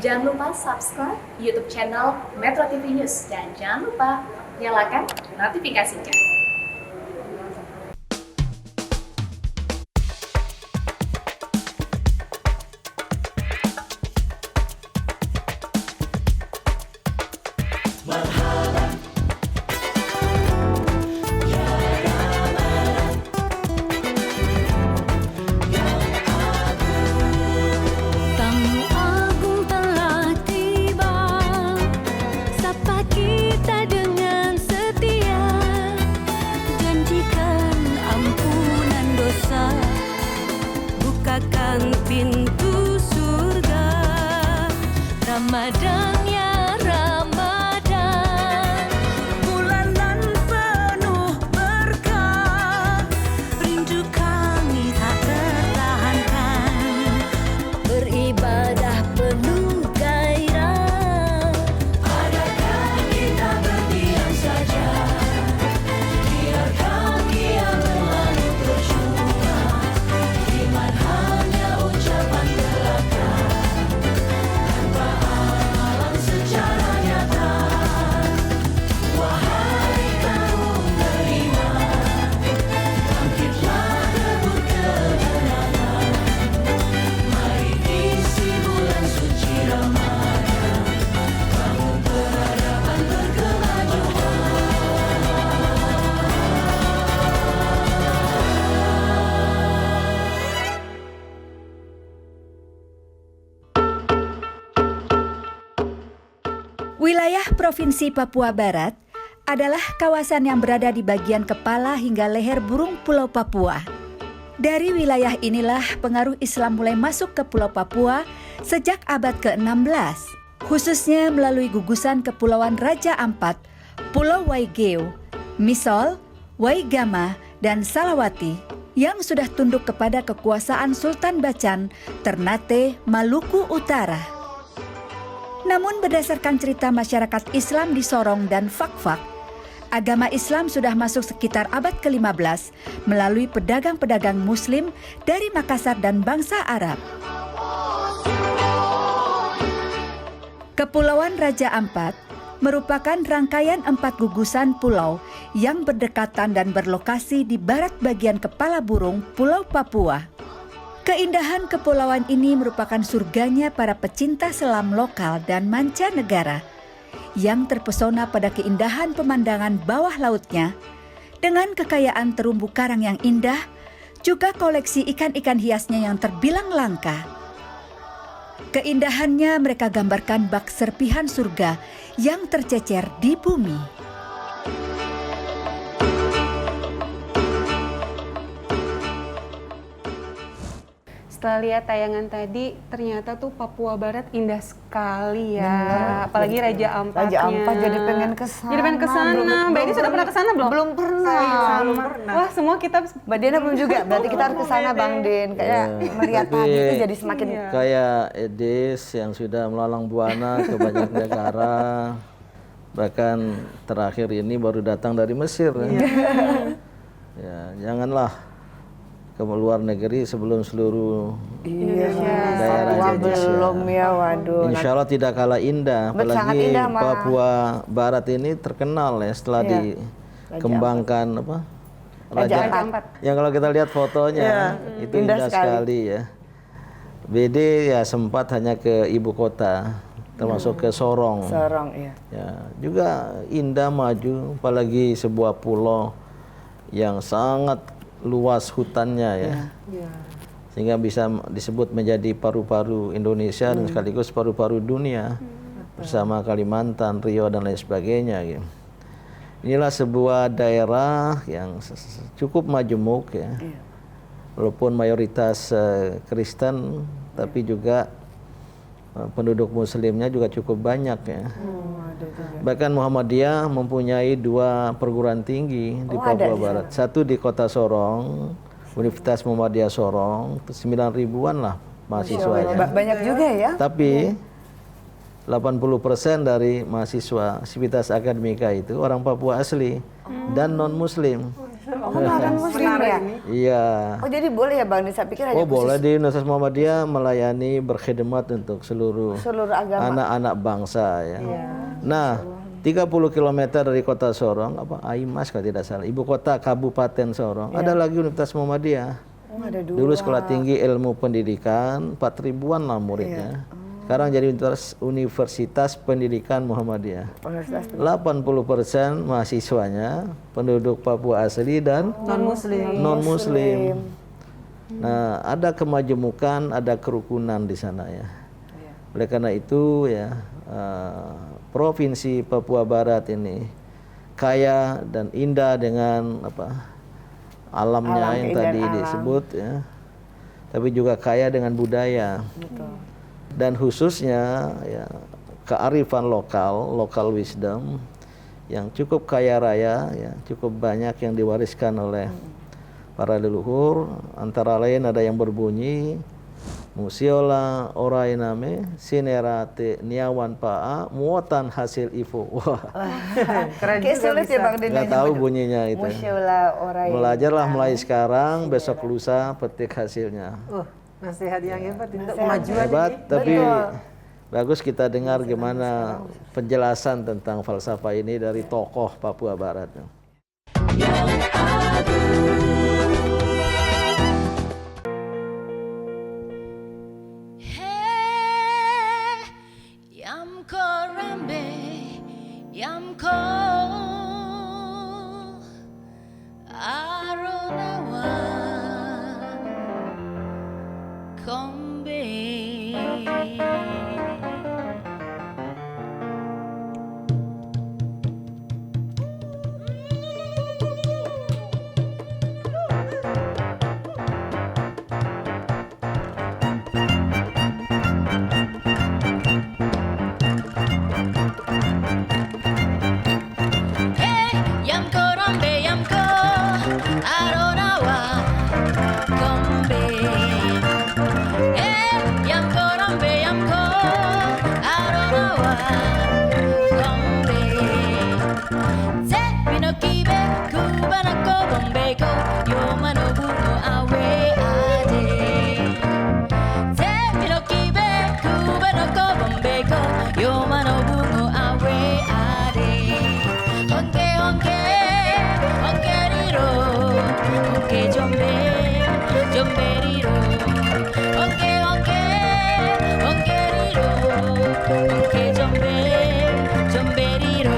Jangan lupa subscribe YouTube channel Metro TV News dan jangan lupa nyalakan notifikasinya. Pintu surga, Ramadan ya Ramadan, bulanan penuh berkah, rindu kami tak tertahankan, beribadah penuh gairah. Adakah kita berdiam saja, biarkan dia berlalu percuma, iman hanya ucapan belaka, tanpa amalan secara nyata. Wahai kaum beriman, bangkitlah rebut kemenangan, mari isi bulan suci Ramadan, bangun peradaban berkemajuan. Wilayah Provinsi Papua Barat adalah kawasan yang berada di bagian kepala hingga leher burung Pulau Papua. Dari wilayah inilah pengaruh Islam mulai masuk ke Pulau Papua sejak abad ke-16, khususnya melalui gugusan Kepulauan Raja Ampat, Pulau Waigeo, Misol, Waigama, dan Salawati yang sudah tunduk kepada kekuasaan Sultan Bacan, Ternate, Maluku Utara. Namun berdasarkan cerita masyarakat Islam di Sorong dan Fakfak, agama Islam sudah masuk sekitar abad ke-15 melalui pedagang-pedagang Muslim dari Makassar dan bangsa Arab. Kepulauan Raja Ampat merupakan rangkaian 4 gugusan pulau yang berdekatan dan berlokasi di barat bagian kepala burung Pulau Papua. Keindahan kepulauan ini merupakan surganya para pecinta selam lokal dan mancanegara yang terpesona pada keindahan pemandangan bawah lautnya dengan kekayaan terumbu karang yang indah, juga koleksi ikan-ikan hiasnya yang terbilang langka. Keindahannya mereka gambarkan bak serpihan surga yang tercecer di bumi. Setelah lihat tayangan tadi, ternyata tuh Papua Barat indah sekali ya. Bener, Apalagi Raja Ampatnya. Raja Ampat jadi pengen kesana. Jadi pengen kesana. Mbak Edi sudah pernah kesana belum? Belum pernah. Belum pernah. Wah, semua kita. Mbak Dena belum juga. Berarti kita harus kesana, Bang Den. Kayak melihat Tapi tadi itu jadi semakin kayak Edis yang sudah melalang buana ke banyak negara, bahkan terakhir ini baru datang dari Mesir. Ya, janganlah ke luar negeri sebelum seluruh daerah Indonesia. Belum ya, waduh. Insya Allah tidak kalah indah, Sangat apalagi indah, Mas. Papua Barat ini terkenal ya setelah dikembangkan apa Raja Raja Ampat. yang kalau kita lihat fotonya itu indah sekali ya. BD ya sempat hanya ke ibu kota, termasuk ke Sorong. Sorong, iya. Ya, juga indah maju, apalagi sebuah pulau yang sangat luas hutannya ya. Sehingga bisa disebut menjadi paru-paru Indonesia dan sekaligus paru-paru dunia bersama Kalimantan, Riau dan lain sebagainya gitu. Inilah sebuah daerah yang cukup majemuk ya. Walaupun mayoritas Kristen tapi juga penduduk muslimnya juga cukup banyak ya. Bahkan Muhammadiyah mempunyai 2 perguruan tinggi di Papua Barat. Satu di kota Sorong, Universitas Muhammadiyah Sorong, 9 ribuan lah mahasiswanya. Banyak juga ya. Tapi 80% dari mahasiswa Sivitas Akademika itu orang Papua asli dan non-muslim. kamu orang muslim ya? Iya. Oh jadi boleh ya Bang Din? Saya pikir hanya Oh boleh, khusus di Universitas Muhammadiyah melayani berkhidmat untuk seluruh agama. anak-anak bangsa ya. Nah, 30 km dari kota Sorong, Aimas kalau tidak salah, ibu kota Kabupaten Sorong, ada lagi Universitas Muhammadiyah. Oh, ada 2. Dulu Sekolah Tinggi Ilmu Pendidikan, 4 ribuan lah muridnya. Sekarang jadi Universitas Pendidikan Muhammadiyah. 80% mahasiswanya penduduk Papua asli dan non-muslim. Nah, ada kemajemukan, ada kerukunan di sana ya. Oleh karena itu ya, Provinsi Papua Barat ini kaya dan indah dengan alamnya yang tadi disebut ya. Tapi juga kaya dengan budaya. Dan khususnya ya, kearifan local wisdom yang cukup kaya raya ya, cukup banyak yang diwariskan oleh para leluhur. Antara lain ada yang berbunyi Musiola orainame sinerate niawan paa muotan hasil ifo. Wah, Keren juga sulit ya Bang Din. nggak tahu bunyinya itu. Musyala orai. Belajarlah mulai sekarang, besok lusa petik hasilnya. Nasihat yang hebat untuk kemajuan Hebat, ini. tapi bagus kita dengar gimana penjelasan tentang falsafah ini dari tokoh Papua Barat. Yamko rambe, yamko aronawa kombe. Yamko rambe, yamko aronawa kombe. Yamko rambe, yamko aronawa kombe. Se pinokibe kubana ko bombe ko yomano buno awe ade. Se pinokibe kubana ko bombe ko yomano buno awe ade. Honke honke honke riro honke jombe jombe riro honke honke honke riro honke jombe jombe riro.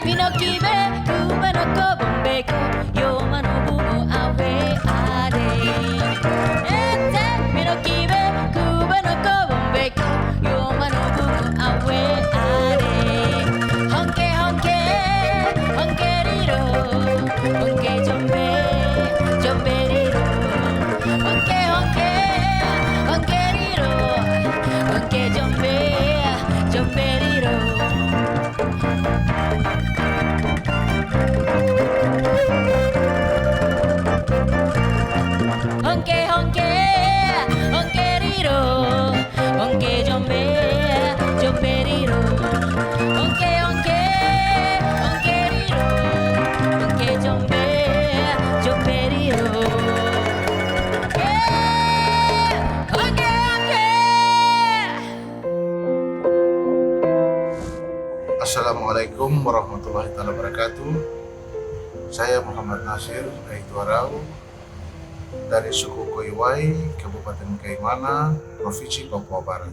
Pinokibe kubano ko bombe ko yomano buno awe ade. Pinokibe kubano ko bombe ko yomano buno awe ade. Honke honke honke riro honke jombe jombe riro honke honke honke riro honke jombe jombe riro. Honke honke honke riro honke jombe jombe riro honke honke honke riro honke jombe jombe riro. Honke honke. Assalamualaikum warahmatullahi wabarakatuh. Saya Muhammad Nasir Aituarau dari suku Koiwai, Kabupaten Kaimana, Provinsi Papua Barat.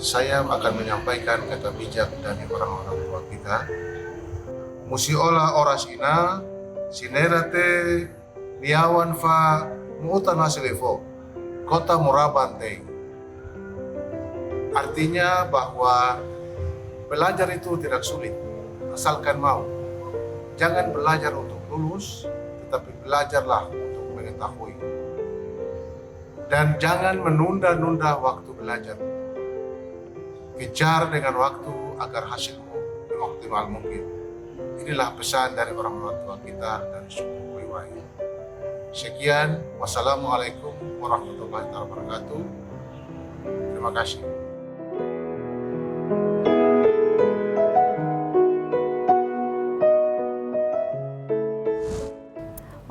Saya akan menyampaikan kata bijak dari orang-orang tua kita. Musiola oras ina, sinerate niawan fa muutan hasilefo, kota Murabanteng. Artinya bahwa belajar itu tidak sulit, asalkan mau. Jangan belajar untuk lulus, tetapi belajarlah untuk mengetahui. Dan jangan menunda-nunda waktu belajar. Kejar dengan waktu agar hasilmu optimal mungkin. Inilah pesan dari orang tua kita dan suku Koiwai. Sekian, wassalamualaikum warahmatullahi wabarakatuh. Terima kasih.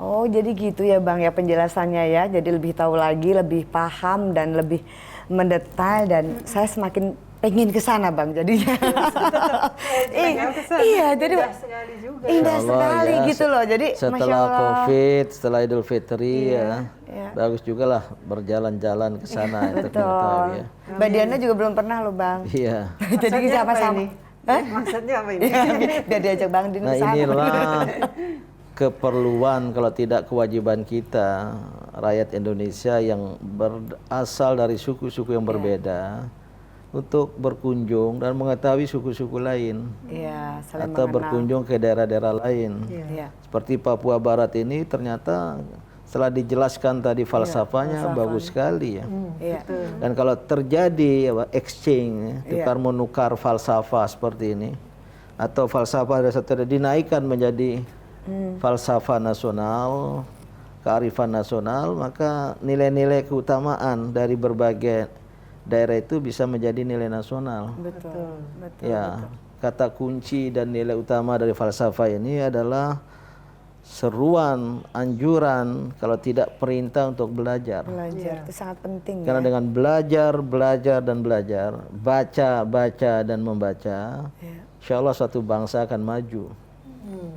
Oh, jadi gitu ya Bang ya penjelasannya ya. Jadi lebih tahu lagi, lebih paham dan lebih mendetail dan saya semakin pengen ke sana Bang jadinya. Iya, jadi Indah sekali juga. indah Insya Allah, sekali ya, gitu loh. Jadi Masya setelah Allah. COVID, setelah Idul Fitri Iya. bagus juga lah berjalan-jalan ke sana untuk Betul. mengetahui ya. Mbak Diana juga belum pernah loh Bang. Iya. Jadi Maksudnya apa sama-sama. ini? Maksudnya apa ini? Biar diajak Bang Din Nah ke sana. inilah keperluan kalau tidak kewajiban kita rakyat Indonesia yang berasal dari suku-suku yang berbeda untuk berkunjung dan mengetahui suku-suku lain Iya, saling atau mengenal. berkunjung ke daerah-daerah lain. Iya. Seperti Papua Barat ini ternyata setelah dijelaskan tadi falsafahnya bagus sekali ya. Iya. Dan kalau terjadi exchange, tukar menukar falsafah seperti ini atau falsafah dasar dinaikkan menjadi falsafah nasional, kearifan nasional, maka nilai-nilai keutamaan dari berbagai daerah itu bisa menjadi nilai nasional. Betul. Betul. Ya, kata kunci dan nilai utama dari falsafah ini adalah seruan, anjuran, kalau tidak perintah untuk belajar. Belajar itu sangat penting Karena ya. dengan belajar, belajar dan belajar, baca, baca dan membaca, insya Allah suatu bangsa akan maju.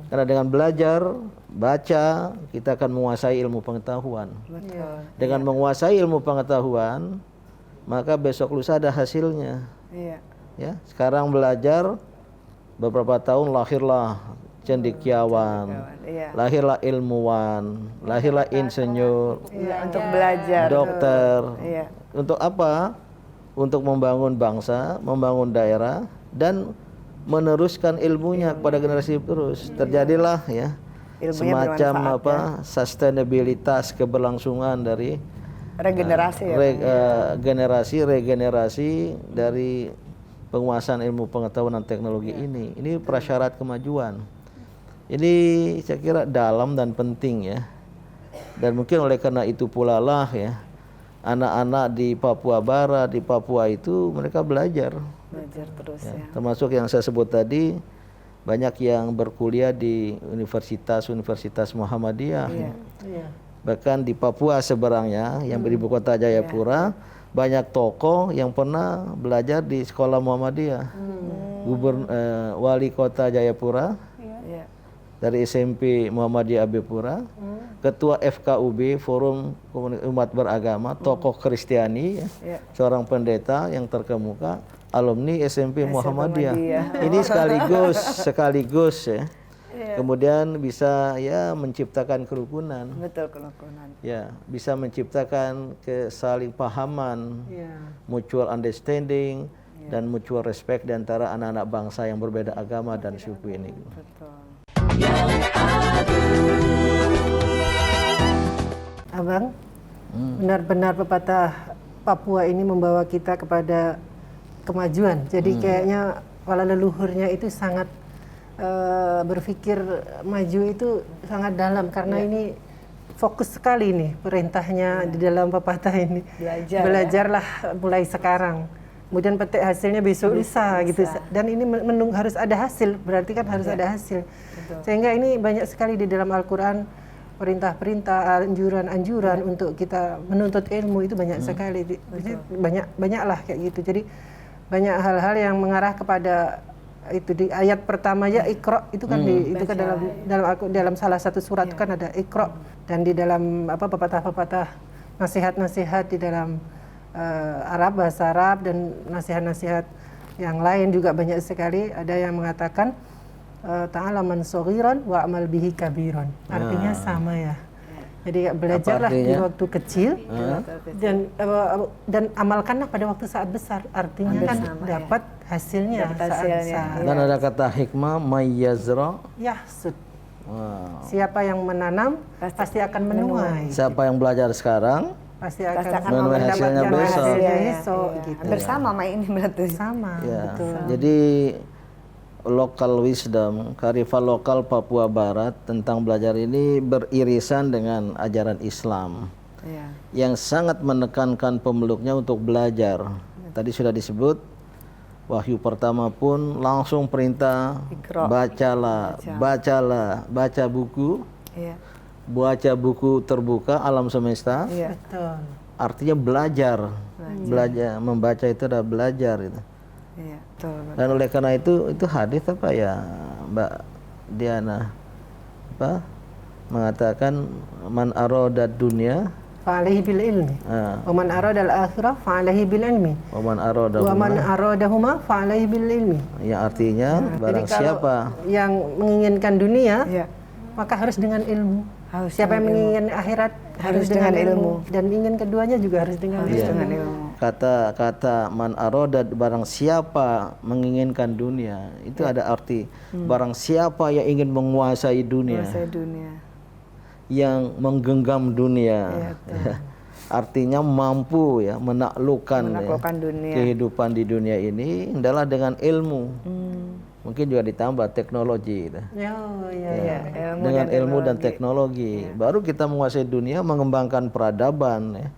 Karena dengan belajar, baca, kita akan menguasai ilmu pengetahuan. Dengan menguasai ilmu pengetahuan, maka besok lusa ada hasilnya. Iya. Ya, sekarang belajar, beberapa tahun lahirlah cendekiawan, Iya. lahirlah ilmuwan, lahirlah insinyur, Untuk belajar. dokter. Iya. Untuk apa? Untuk membangun bangsa, membangun daerah, dan meneruskan ilmunya kepada generasi terus. Terjadilah ya Ilmunya semacam bermanfaat, sustainabilitas keberlangsungan dari Regenerasi ya. regenerasi dari penguasaan ilmu pengetahuan dan teknologi ini. Ini prasyarat kemajuan. Ini saya kira dalam dan penting ya. Dan mungkin oleh karena itu pula lah ya, anak-anak di Papua Barat, di Papua itu mereka belajar. Belajar terus ya. Termasuk yang saya sebut tadi, banyak yang berkuliah di universitas Muhammadiyah. Iya. Bahkan di Papua seberangnya yang beribu kota Jayapura, banyak tokoh yang pernah belajar di sekolah Muhammadiyah. Wali kota Jayapura Iya. dari SMP Muhammadiyah Abepura, ketua FKUB Forum Umat Beragama, tokoh Kristiani, Iya. seorang pendeta yang terkemuka, alumni SMP Muhammadiyah. Muhammadiyah. Ini sekaligus ya. Kemudian bisa ya menciptakan kerukunan. Betul kerukunan. Ya, bisa menciptakan kesaling pahaman, Iya. mutual understanding dan mutual respect di antara anak-anak bangsa yang berbeda agama dan suku ini. Betul. Abang, benar-benar pepatah Papua ini membawa kita kepada kemajuan. Jadi kayaknya para leluhurnya itu sangat berpikir maju itu sangat dalam karena ini fokus sekali nih perintahnya di dalam pepatah ini. Belajarlah mulai sekarang. Kemudian petik hasilnya besok lusa gitu. Dan ini harus ada hasil, berarti kan harus ada hasil. Sehingga ini banyak sekali di dalam Al-Qur'an perintah-perintah, anjuran-anjuran untuk kita menuntut ilmu itu banyak sekali. Banyaklah kayak gitu. Jadi banyak hal-hal yang mengarah kepada itu di ayat pertama ya Iqra itu kan itu kan dalam salah satu surat kan ada Iqra, dan di dalam pepatah-pepatah nasihat-nasihat di dalam bahasa Arab dan nasihat-nasihat yang lain juga banyak sekali. Ada yang mengatakan ta'alaman shaghiran wa amal bihi kabiran. Artinya sama ya. Jadi belajarlah di waktu kecil dan amalkanlah pada waktu saat besar. Artinya kan dapat hasilnya saat besar. Dan ada kata hikmah mayyazra. Yahsud. Siapa yang menanam pasti akan menuai. Siapa yang belajar sekarang Pasti akan menuai hasilnya mendapatkan besok. hasilnya besok gitu. Hampir sama sama ini berarti. Sama, Ya. betul. Jadi local wisdom, kearifan lokal Papua Barat tentang belajar ini beririsan dengan ajaran Islam Iya. yang sangat menekankan pemeluknya untuk belajar. Tadi sudah disebut, wahyu pertama pun langsung perintah, Iqra. baca buku, Iya. baca buku terbuka alam semesta. Iya. Betul. Artinya belajar, membaca itu adalah belajar itu. Iya, betul. Dan oleh karena itu hadis apa ya Mbak Diana, apa mengatakan man aradad dunya Fa'alaihi bil ilmi. Wa man arada al-akhirah fa'alaihi bil ilmi. wa man arada Wa man aradahuma fa'alaihi bil ilmi. yang artinya barang Jadi kalau siapa yang menginginkan dunia, Iya. maka harus dengan ilmu. Harus Siapa yang dengan menginginkan akhirat harus dengan ilmu. Dan ingin keduanya juga harus dengan ilmu. Dengan ilmu. kata man aradad barang siapa menginginkan dunia itu ada arti barang siapa yang ingin menguasai dunia, Menguasai dunia. yang menggenggam dunia. Iya, Artinya mampu ya menaklukkan dunia. kehidupan di dunia ini adalah dengan ilmu. Mungkin juga ditambah teknologi gitu. Iya. Dengan ilmu dan teknologi baru kita menguasai dunia, mengembangkan peradaban ya.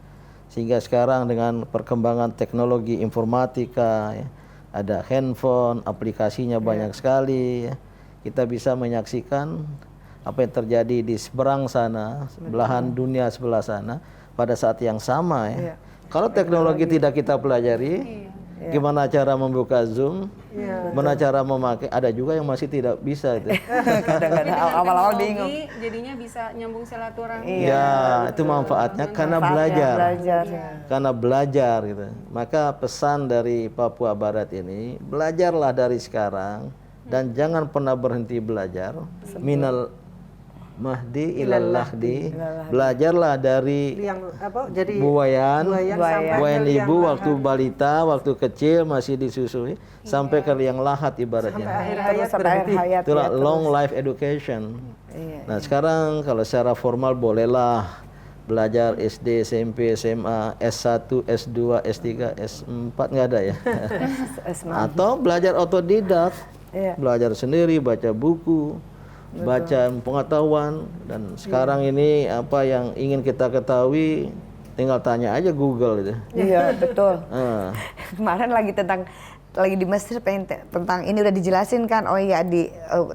Sehingga sekarang dengan perkembangan teknologi informatika ya, ada handphone, aplikasinya banyak sekali ya. Kita bisa menyaksikan apa yang terjadi di seberang sana, belahan dunia sebelah sana pada saat yang sama ya. Kalau teknologi tidak kita pelajari, gimana cara membuka Zoom, gimana cara memakai, ada juga yang masih tidak bisa itu. Kadang-kadang awal-awal bingung. Jadinya bisa nyambung silaturahmi. Ya, itu manfaatnya karena belajar. Belajar. Karena belajar gitu. Maka pesan dari Papua Barat ini, belajarlah dari sekarang dan jangan pernah berhenti belajar. Minal mahdi ilal lahdi. Belajarlah dari Yang apa? Jadi buayan sampai ibu waktu balita, waktu kecil masih disusui sampai ke liang lahat ibaratnya. akhir hayat Sampai akhir hayat. Itulah ya, long life education. Iya. Nah sekarang kalau secara formal bolehlah belajar SD, SMP, SMA, S1, S2, S3, S4 nggak ada ya. Atau belajar otodidak, Iya. belajar sendiri, baca buku, baca pengetahuan. Dan sekarang ini apa yang ingin kita ketahui tinggal tanya aja Google itu. Iya, betul. Ah. Kemarin lagi di Mesir tentang ini udah dijelasin kan. Oh iya di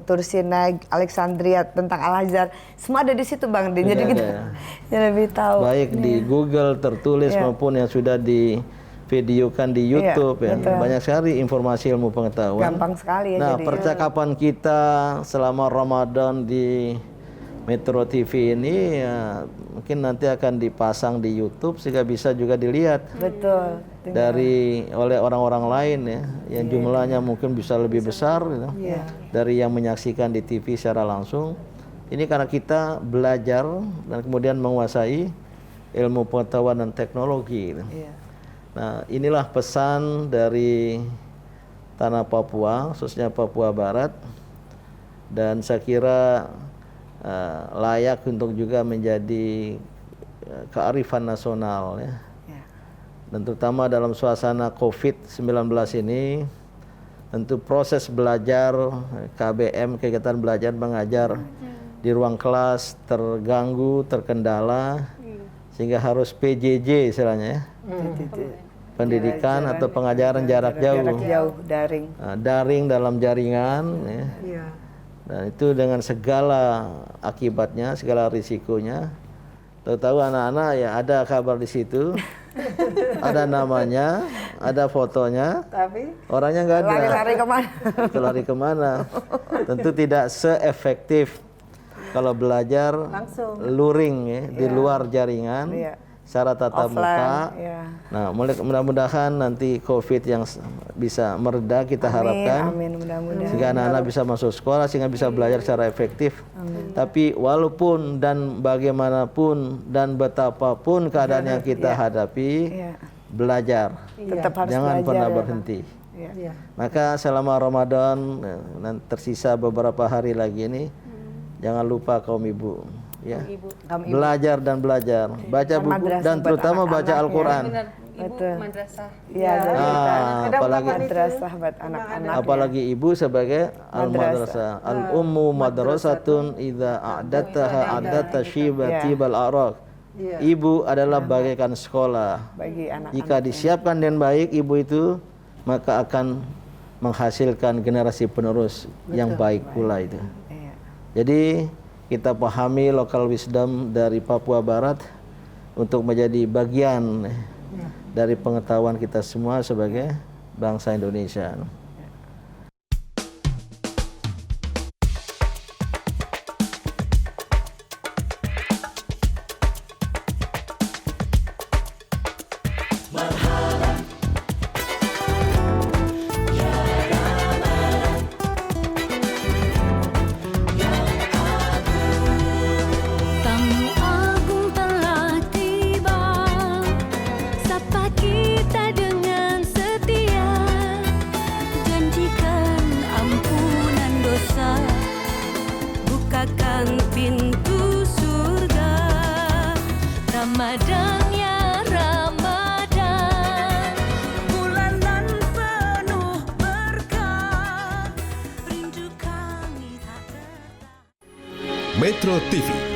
Tursina, Alexandria tentang Al-Azhar. Semua ada di situ Bang. Jadi Ada, kita ya. jadi lebih tahu. Baik di Google tertulis maupun yang sudah di videokan di YouTube ya. betul. Banyak sekali informasi ilmu pengetahuan. Gampang sekali ya Nah, jadi. percakapan kita selama Ramadan di Metro TV ini ya, mungkin nanti akan dipasang di YouTube sehingga bisa juga dilihat Betul. oleh orang-orang lain ya, yang jumlahnya mungkin bisa lebih besar gitu, dari yang menyaksikan di TV secara langsung. Ini karena kita belajar dan kemudian menguasai ilmu pengetahuan dan teknologi gitu. Iya. Nah, inilah pesan dari tanah Papua, khususnya Papua Barat, dan saya kira layak untuk juga menjadi kearifan nasional ya. Dan terutama dalam suasana COVID-19 ini, tentu proses belajar KBM, kegiatan belajar mengajar di ruang kelas terganggu, terkendala, sehingga harus PJJ istilahnya ya. Pendidikan atau pengajaran jarak jauh. Daring. Daring dalam jaringan ya. Dan itu dengan segala akibatnya, segala risikonya. Tahu-tahu anak-anak ya ada kabar di situ, ada namanya, ada fotonya, tapi orangnya nggak ada. Lari-lari kemana? Itu lari kemana? Tentu tidak seefektif kalau belajar Langsung. luring ya, di luar jaringan, secara tatap muka. Nah, mudah-mudahan nanti COVID yang bisa mereda kita harapkan. Amin, mudah-mudahan. Sehingga anak-anak bisa masuk sekolah, sehingga bisa belajar secara efektif. Tapi walaupun dan bagaimanapun dan betapapun keadaan yang kita hadapi, belajar. Tetap harus Jangan belajar pernah ya, berhenti. Iya. Maka selama Ramadan, tersisa beberapa hari lagi ini, jangan lupa kaum ibu. Ya, belajar dan belajar, baca buku dan terutama baca Al-Quran. ibu Betul. madrasah. Iya, jadi kita Ada apalagi ungkapan itu. madrasah buat anak-anak. apalagi ibu sebagai al-madrasah. Al-ummu madrasatun idza a'dataha a'data syibati bal araq. Iya. Ibu adalah bagaikan sekolah. Bagi anak-anak. Jika disiapkan dengan baik ibu itu, maka akan menghasilkan generasi penerus yang baik pula itu. Iya. Jadi kita pahami local wisdom dari Papua Barat untuk menjadi bagian dari pengetahuan kita semua sebagai bangsa Indonesia. Tamu agung telah tiba, sapa kita dengan setia, janjikan ampunan dosa, bukakan pintu surga. Ramadan ya Ramadan, bulanan penuh berkah, rindu kami tak tertahan. Metro TV,